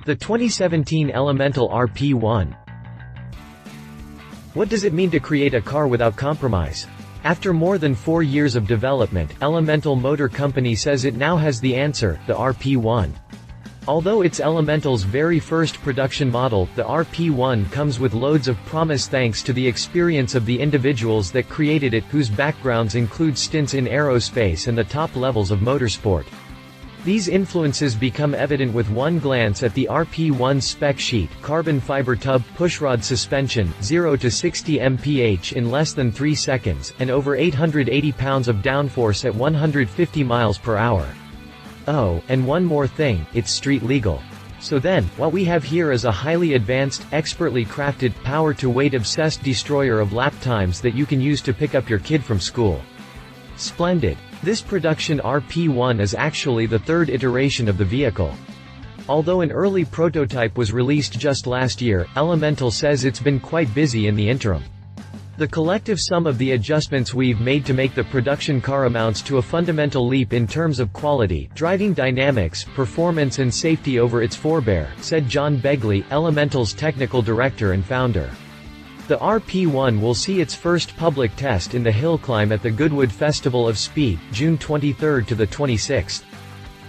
The 2017 Elemental Rp1. What does it mean to create a car without compromise? After more than 4 years of development, Elemental Motor Company says it now has the answer, the Rp1. Although it's Elemental's very first production model, the Rp1 comes with loads of promise thanks to the experience of the individuals that created it, whose backgrounds include stints in aerospace and the top levels of motorsport. These influences become evident with one glance at the Rp1 spec sheet: carbon fiber tub, pushrod suspension, 0 to 60 mph in less than 3 seconds, and over 880 pounds of downforce at 150 miles per hour. Oh, and one more thing, it's street legal. So then, what we have here is a highly advanced, expertly crafted, power-to-weight obsessed destroyer of lap times that you can use to pick up your kid from school. Splendid. This production Rp1 is actually the third iteration of the vehicle. Although an early prototype was released just last year, Elemental says it's been quite busy in the interim. The collective sum of the adjustments we've made to make the production car amounts to a fundamental leap in terms of quality, driving dynamics, performance and safety over its forebear, said John Begley, Elemental's technical director and founder. The Rp1 will see its first public test in the hill climb at the Goodwood Festival of Speed, June 23 to the 26th.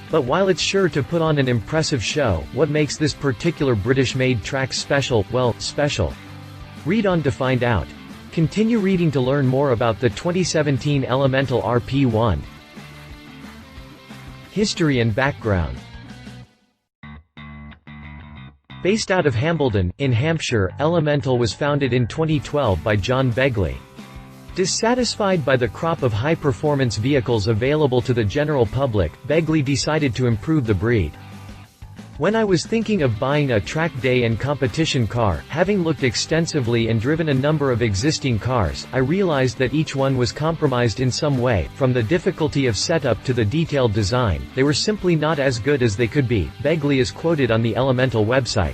But while it's sure to put on an impressive show, what makes this particular British-made track special? Well, special. Read on to find out. Continue reading to learn more about the 2017 Elemental Rp1. History and background. Based out of Hambledon, in Hampshire, Elemental was founded in 2012 by John Begley. Dissatisfied by the crop of high-performance vehicles available to the general public, Begley decided to improve the breed. When I was thinking of buying a track day and competition car, having looked extensively and driven a number of existing cars, I realized that each one was compromised in some way, from the difficulty of setup to the detailed design. They were simply not as good as they could be, Begley is quoted on the Elemental website.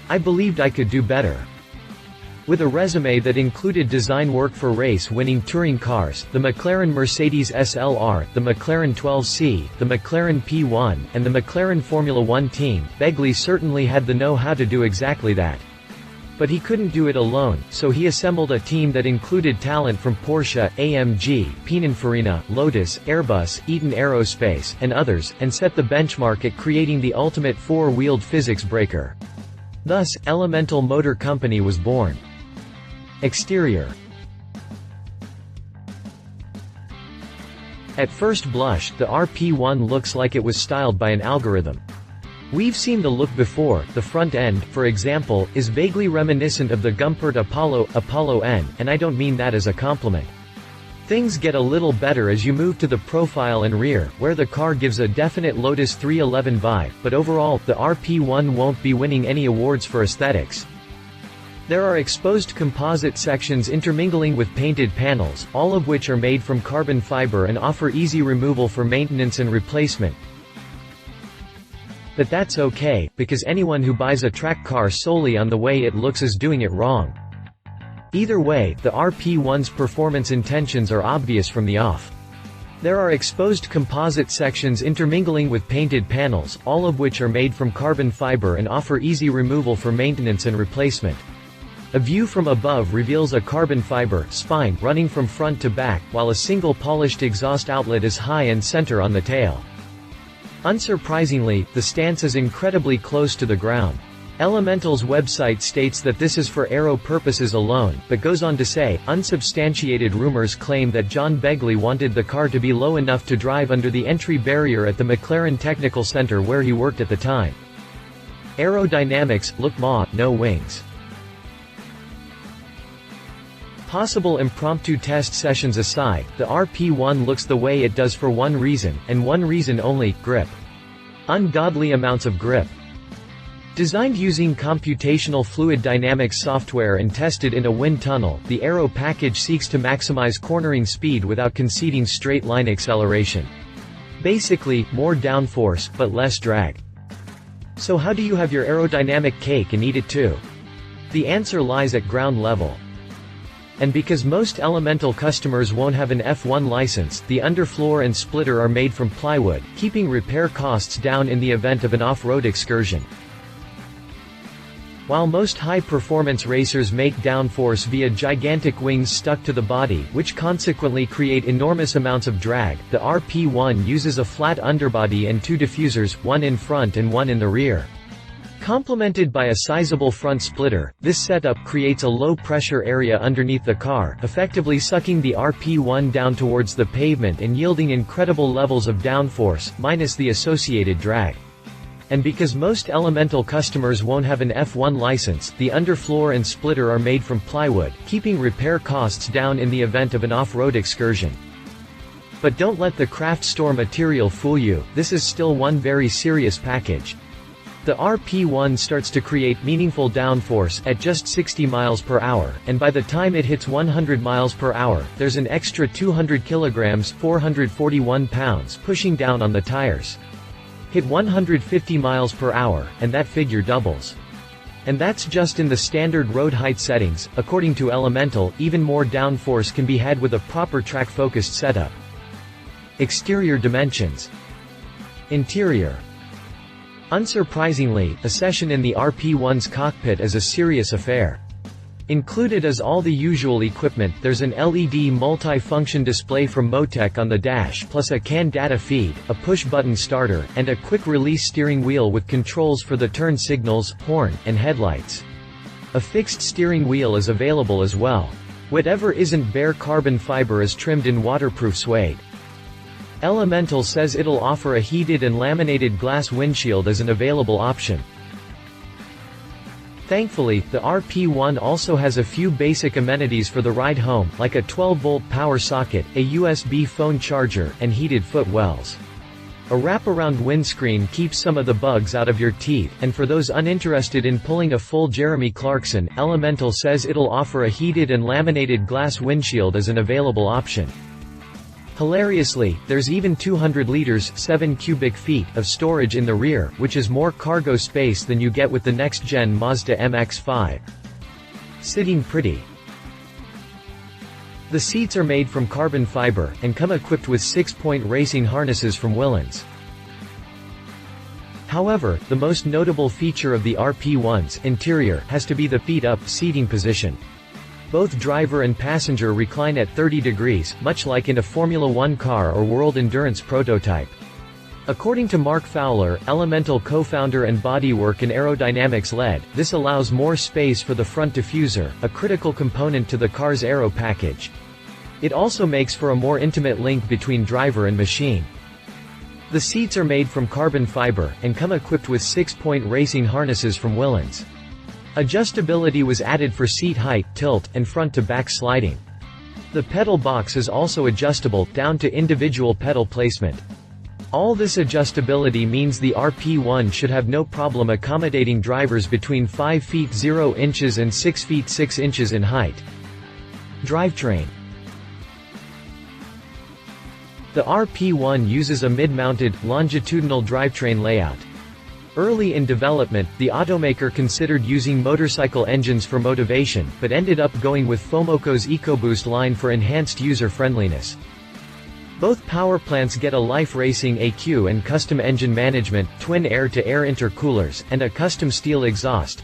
I believed I could do better. With a resume that included design work for race-winning touring cars, the McLaren Mercedes SLR, the McLaren 12C, the McLaren P1, and the McLaren Formula One team, Begley certainly had the know-how to do exactly that. But he couldn't do it alone, so he assembled a team that included talent from Porsche, AMG, Pininfarina, Lotus, Airbus, Eaton Aerospace, and others, and set the benchmark at creating the ultimate four-wheeled physics breaker. Thus, Elemental Motor Company was born. Exterior. At first blush, the Rp1 looks like it was styled by an algorithm. We've seen the look before. The front end, for example, is vaguely reminiscent of the Gumpert Apollo N, and I don't mean that as a compliment. Things get a little better as you move to the profile and rear, where the car gives a definite Lotus 311 vibe, but overall, the Rp1 won't be winning any awards for aesthetics. There are exposed composite sections intermingling with painted panels, all of which are made from carbon fiber and offer easy removal for maintenance and replacement. But that's okay, because anyone who buys a track car solely on the way it looks is doing it wrong. Either way, the Rp1's performance intentions are obvious from the off. There are exposed composite sections intermingling with painted panels, all of which are made from carbon fiber and offer easy removal for maintenance and replacement. A view from above reveals a carbon fiber spine running from front to back, while a single polished exhaust outlet is high and center on the tail. Unsurprisingly, the stance is incredibly close to the ground. Elemental's website states that this is for aero purposes alone, but goes on to say, unsubstantiated rumors claim that John Begley wanted the car to be low enough to drive under the entry barrier at the McLaren Technical Center where he worked at the time. Aerodynamics, look no wings. Possible impromptu test sessions aside, the Rp1 looks the way it does for one reason, and one reason only: grip. Ungodly amounts of grip. Designed using computational fluid dynamics software and tested in a wind tunnel, the Aero package seeks to maximize cornering speed without conceding straight-line acceleration. Basically, more downforce, but less drag. So how do you have your aerodynamic cake and eat it too? The answer lies at ground level. And because most Elemental customers won't have an F1 license, the underfloor and splitter are made from plywood, keeping repair costs down in the event of an off-road excursion. While most high-performance racers make downforce via gigantic wings stuck to the body, which consequently create enormous amounts of drag, the RP1 uses a flat underbody and two diffusers, one in front and one in the rear. Complemented by a sizable front splitter, this setup creates a low-pressure area underneath the car, effectively sucking the RP1 down towards the pavement and yielding incredible levels of downforce, minus the associated drag. And because most Elemental customers won't have an F1 license, the underfloor and splitter are made from plywood, keeping repair costs down in the event of an off-road excursion. But don't let the craft store material fool you, this is still one very serious package. The RP1 starts to create meaningful downforce at just 60 miles per hour, and by the time it hits 100 miles per hour, there's an extra 200 kilograms, 441 pounds, pushing down on the tires. Hit 150 miles per hour, and that figure doubles. And that's just in the standard road height settings. According to Elemental, even more downforce can be had with a proper track-focused setup. Exterior dimensions. Interior. Unsurprisingly, a session in the RP1's cockpit is a serious affair. Included is all the usual equipment. There's an LED multi-function display from Motec on the dash, plus a CAN data feed, a push-button starter, and a quick-release steering wheel with controls for the turn signals, horn, and headlights. A fixed steering wheel is available as well. Whatever isn't bare carbon fiber is trimmed in waterproof suede. Elemental says it'll offer a heated and laminated glass windshield as an available option. Thankfully, the RP1 also has a few basic amenities for the ride home, like a 12-volt power socket, a USB phone charger, and heated footwells. A wraparound windscreen keeps some of the bugs out of your teeth, and for those uninterested in pulling a full Jeremy Clarkson, Elemental says it'll offer a heated and laminated glass windshield as an available option. Hilariously, there's even 200 liters 7 cubic feet of storage in the rear, which is more cargo space than you get with the next-gen Mazda MX-5. Sitting pretty. The seats are made from carbon fiber, and come equipped with 6-point racing harnesses from Willans. However, the most notable feature of the RP1's interior has to be the feet-up seating position. Both driver and passenger recline at 30 degrees, much like in a Formula One car or World Endurance prototype. According to Mark Fowler, Elemental co-founder and bodywork and aerodynamics lead, this allows more space for the front diffuser, a critical component to the car's aero package. It also makes for a more intimate link between driver and machine. The seats are made from carbon fiber, and come equipped with 6-point racing harnesses from Willans. Adjustability was added for seat height, tilt, and front-to-back sliding. The pedal box is also adjustable, down to individual pedal placement. All this adjustability means the RP1 should have no problem accommodating drivers between 5 feet 0 inches and 6 feet 6 inches in height. Drivetrain. The RP1 uses a mid-mounted, longitudinal drivetrain layout. Early in development, the automaker considered using motorcycle engines for motivation, but ended up going with Fomoco's EcoBoost line for enhanced user-friendliness. Both powerplants get a Life Racing AQ and custom engine management, twin air-to-air intercoolers, and a custom steel exhaust.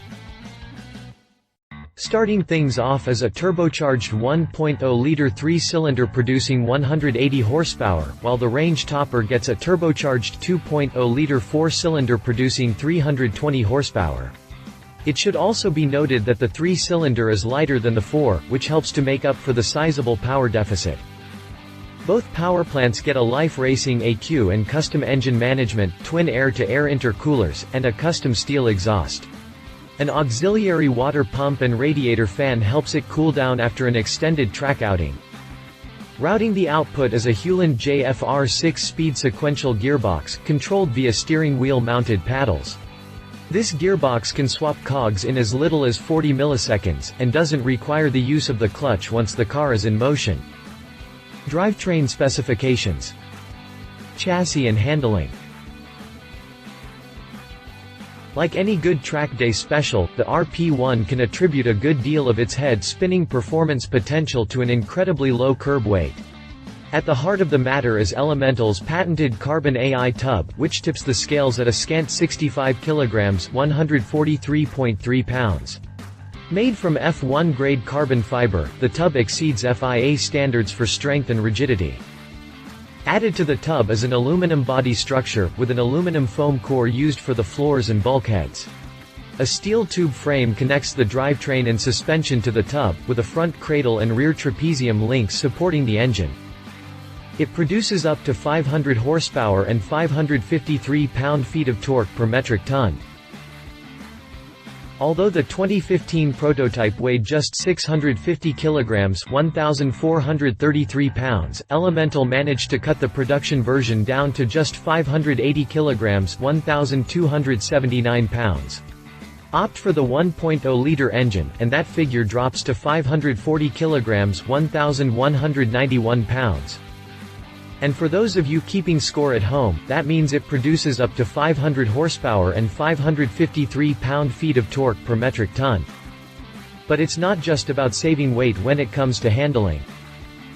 Starting things off is a turbocharged 1.0-liter 3-cylinder producing 180 horsepower, while the range topper gets a turbocharged 2.0-liter 4-cylinder producing 320 horsepower. It should also be noted that the 3-cylinder is lighter than the 4, which helps to make up for the sizable power deficit. Both powerplants get a Life Racing AQ and custom engine management, twin air-to-air intercoolers, and a custom steel exhaust. An auxiliary water pump and radiator fan helps it cool down after an extended track outing. Routing the output is a Hewland JFR 6-speed sequential gearbox, controlled via steering wheel-mounted paddles. This gearbox can swap cogs in as little as 40 milliseconds, and doesn't require the use of the clutch once the car is in motion. Drivetrain specifications. Chassis and handling. Like any good track day special, the RP1 can attribute a good deal of its head-spinning performance potential to an incredibly low curb weight. At the heart of the matter is Elemental's patented Carbon AI tub, which tips the scales at a scant 65 kilograms (143.3 pounds). Made from F1 grade carbon fiber, the tub exceeds FIA standards for strength and rigidity. Added to the tub is an aluminum body structure, with an aluminum foam core used for the floors and bulkheads. A steel tube frame connects the drivetrain and suspension to the tub, with a front cradle and rear trapezium links supporting the engine. It produces up to 500 horsepower and 553 pound-feet of torque per metric ton. Although the 2015 prototype weighed just 650 kilograms (1,433 pounds), Elemental managed to cut the production version down to just 580 kilograms (1,279 pounds). Opt for the 1.0-liter engine, and that figure drops to 540 kilograms (1,191 pounds). And for those of you keeping score at home, that means it produces up to 500 horsepower and 553 pound-feet of torque per metric ton. But it's not just about saving weight when it comes to handling.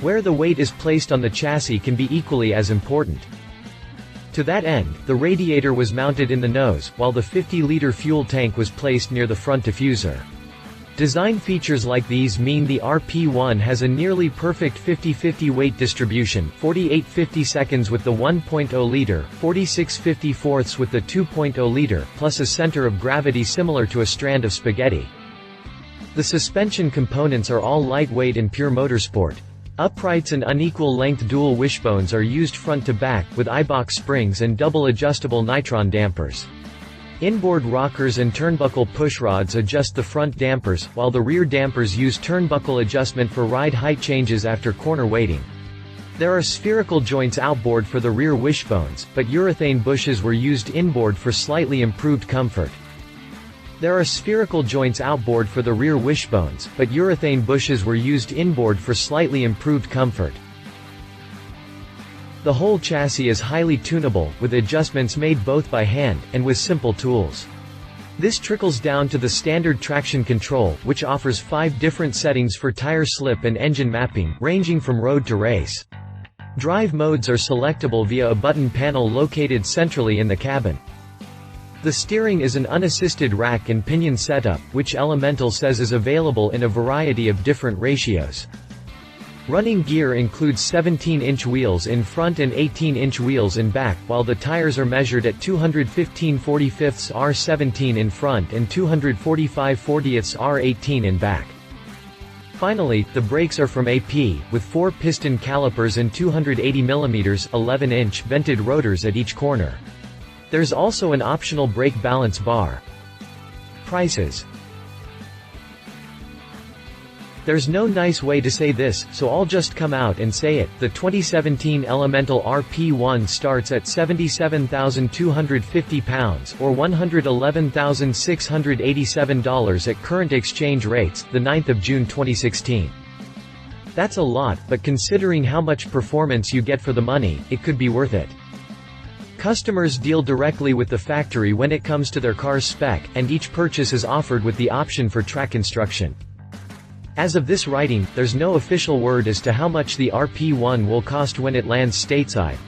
Where the weight is placed on the chassis can be equally as important. To that end, the radiator was mounted in the nose, while the 50-liter fuel tank was placed near the front diffuser. Design features like these mean the Rp1 has a nearly perfect 50-50 weight distribution, 48/50 seconds with the 1.0-liter, 46/54 with the 2.0-liter, plus a center of gravity similar to a strand of spaghetti. The suspension components are all lightweight and pure motorsport. Uprights and unequal length dual wishbones are used front to back, with eyebox springs and double adjustable nitron dampers. Inboard rockers and turnbuckle pushrods adjust the front dampers, while the rear dampers use turnbuckle adjustment for ride height changes after corner weighting. There are spherical joints outboard for the rear wishbones, but urethane bushes were used inboard for slightly improved comfort. There are spherical joints outboard for the rear wishbones, but urethane bushes were used inboard for slightly improved comfort. The whole chassis is highly tunable, with adjustments made both by hand, and with simple tools. This trickles down to the standard traction control, which offers 5 different settings for tire slip and engine mapping, ranging from road to race. Drive modes are selectable via a button panel located centrally in the cabin. The steering is an unassisted rack and pinion setup, which Elemental says is available in a variety of different ratios. Running gear includes 17-inch wheels in front and 18-inch wheels in back, while the tires are measured at 215/45 R17 in front and 245/40 R18 in back. Finally, the brakes are from AP, with 4 piston calipers and 280 mm 11-inch vented rotors at each corner. There's also an optional brake balance bar. Prices. There's no nice way to say this, so I'll just come out and say it. The 2017 Elemental Rp1 starts at £77,250 or $111,687 at current exchange rates, the 9th of June 2016. That's a lot, but considering how much performance you get for the money, it could be worth it. Customers deal directly with the factory when it comes to their car's spec, and each purchase is offered with the option for track instruction. As of this writing, there's no official word as to how much the Rp1 will cost when it lands stateside.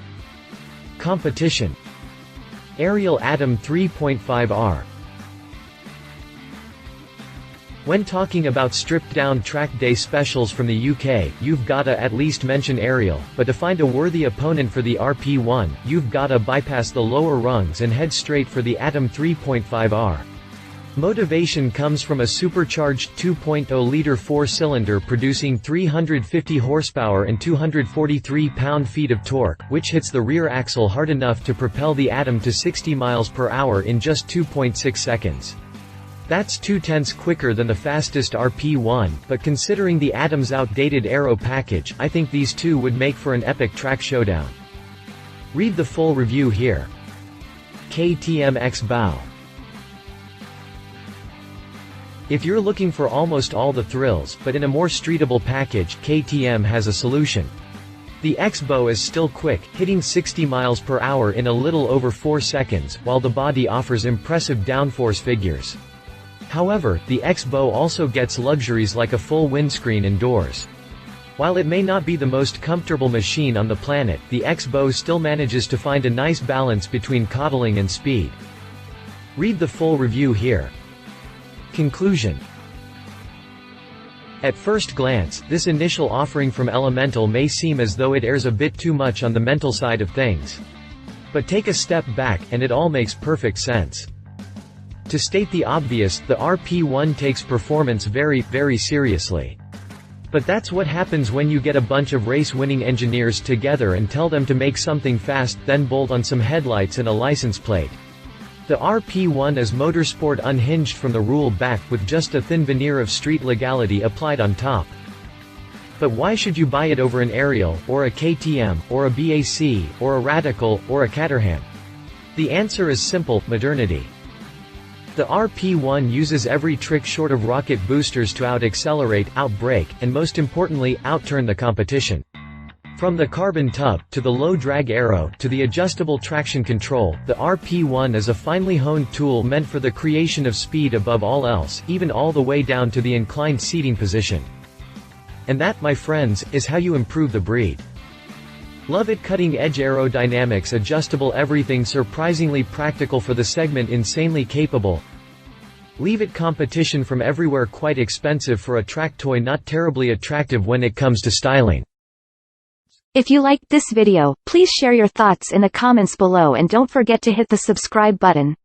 Competition. Ariel Atom 3.5R. When talking about stripped-down track day specials from the UK, you've gotta at least mention Ariel, but to find a worthy opponent for the Rp1, you've gotta bypass the lower rungs and head straight for the Atom 3.5R. Motivation comes from a supercharged 2.0-liter 4-cylinder producing 350 horsepower and 243 pound-feet of torque, which hits the rear axle hard enough to propel the Atom to 60 miles per hour in just 2.6 seconds. That's 0.2 quicker than the fastest Rp1, but considering the Atom's outdated aero package, I think these two would make for an epic track showdown. Read the full review here. KTM X Bow. If you're looking for almost all the thrills, but in a more streetable package, KTM has a solution. The X-Bow is still quick, hitting 60 miles per hour in a little over 4 seconds, while the body offers impressive downforce figures. However, the X-Bow also gets luxuries like a full windscreen and doors. While it may not be the most comfortable machine on the planet, the X-Bow still manages to find a nice balance between coddling and speed. Read the full review here. Conclusion. At first glance, this initial offering from Elemental may seem as though it errs a bit too much on the mental side of things. But take a step back, and it all makes perfect sense. To state the obvious, the Rp1 takes performance very, very seriously. But that's what happens when you get a bunch of race-winning engineers together and tell them to make something fast, then bolt on some headlights and a license plate. The Rp1 is motorsport unhinged from the rule back, with just a thin veneer of street legality applied on top. But why should you buy it over an Ariel, or a KTM, or a BAC, or a Radical, or a Caterham? The answer is simple: modernity. The Rp1 uses every trick short of rocket boosters to out-accelerate, out-brake, and most importantly, out-turn the competition. From the carbon tub, to the low-drag aero, to the adjustable traction control, the Rp1 is a finely honed tool meant for the creation of speed above all else, even all the way down to the inclined seating position. And that, my friends, is how you improve the breed. Love it. Cutting-edge aerodynamics, adjustable everything, surprisingly practical for the segment, insanely capable. Leave it. Competition from everywhere, quite expensive for a track toy, not terribly attractive when it comes to styling. If you liked this video, please share your thoughts in the comments below and don't forget to hit the subscribe button.